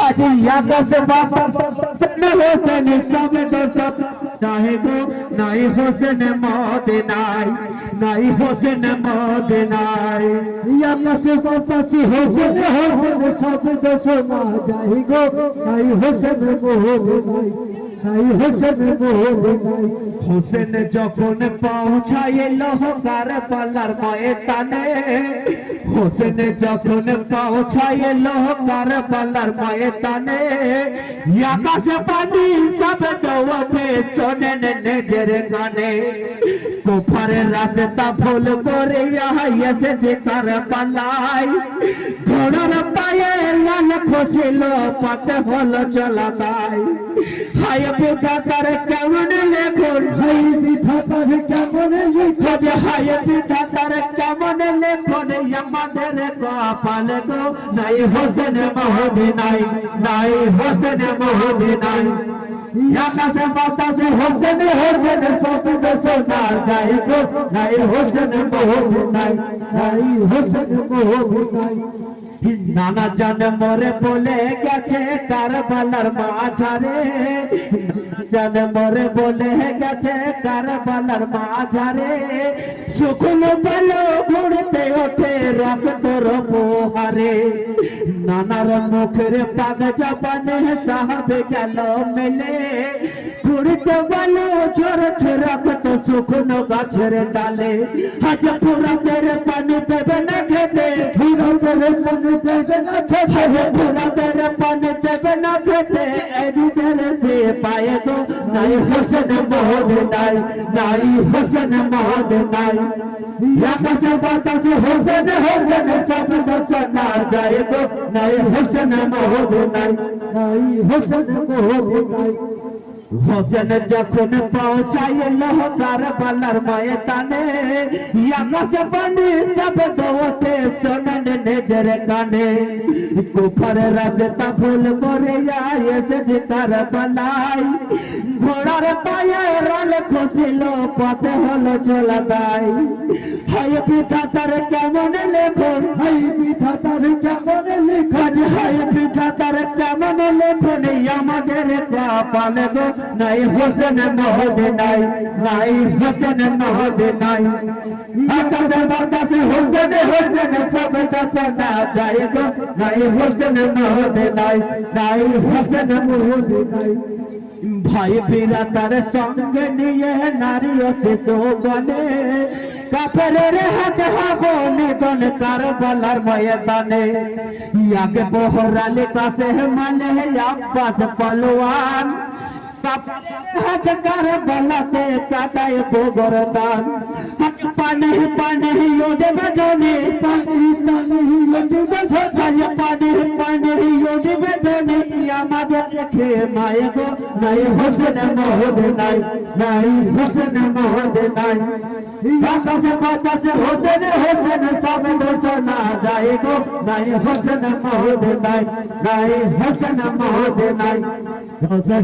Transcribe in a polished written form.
আজি আকাশ বাতাস হোসেন সব দোষ চাহে গো নাই হোসেন মদিনায় নাই হোসেন মদিনায় আকাশ বাতাস হোসেন হোসেন সব দোষ না যাই গো নাই হোসেন মদিনায় নাই হোসেন মদিনায় হোসেন যখন পৌঁছাইলো কারবালার ময়দানে হোসেন যখন পৌঁছাইলো কারবালার ময়দানে আকাশ পানি শব্দ ওঠে শোনেন নিজের গানে কুফারের রাস্তা ভুল করে এসেছে কারবালায় ঘোড়ার পায়ে লাল খসিল পথে হলো চলাতাই হায় বিধাতার কেমন লেখুন হাই বিধাতার কেমন লিখো হায় বিধাতার কেমন লেখুন আমাদের কপাল গো নাই হোসেন মদিনায় নাই হোসেন মদিনায় আকাশ বাতাস হোসেন হোসেন সব দোষ না যায় গো নাই হোসেন মদিনায় নাই হোসেন মদিনায় নানা জান মরে বলে গেছে কারবালার মাঝারে জান মরে বলে গেছে কারবালার মাঝারে শুকনো বলো ঘুরতে ওঠে রক্তর পোহারে নানার মুখের পাগ জবানে সাহাব গেল মেলে ঘুরতে বলো ঝরছে রক্ত শুকনো গাছের ডালে আজ পুরাতের পানি দেবে না খেতে পুরাতের পানি দেবে না খেতে পুরাতের পানি দেবে না খেতে এদিকের সে পায়ে গো নাই হোসেন মদিনায় নাই হোসেন মদিনায় আকাশ বাতাস হোসেন হোসেন সব দোষ না যায় গো নাই হোসেন মদিনায় নাই হোসেন মদিনায় হোসেন যখন পৌঁছাইলো কারবালার ময়দানে আকাশ পানি শব্দ ওঠে শোনেন নিজের কানে কুফার রাস্তা ভুল করে এসেছে কারবালায় ঘোড়ার পায়ে রাল খসিল পথে হলো চলাতাই হায় বিধাতার কেমন লেখুন হাই বিধাতার কেমন লিখো হায় বিধাতার কেমন লেখুন আমাদের কপাল গো নাই হোসেন মদিনায় নাই হোসেন মদিনায় আকাশ বাতাস হোসেন হোসেন সব দোষ না যায় গো নাই হোসেন মদিনায় নাই হোসেন মদিনায় ভাই বিরাতার সঙ্গে নিয়ে নারী শিশু গনে কাফেরের হাত হব নিধন কারবালার ময়দানে আগে বহরালি কাছে মানে আব্বাস পালোয়ান হাত কারবালাতে কাটায় গোগরদান পানি পানি ওজে বজনে পানি পানি লুটবে পানি পানি ওজে বজনে আমাদের রেখে মায়ে গো নাই হোসেন মদিনায় নাই হোসেন মদিনায় আকাশ বাতাস হোসেন হোসেন সব দোষ না যায় গো নাই হোসেন মদিনায় নাই হোসেন মদিনায় হোসেন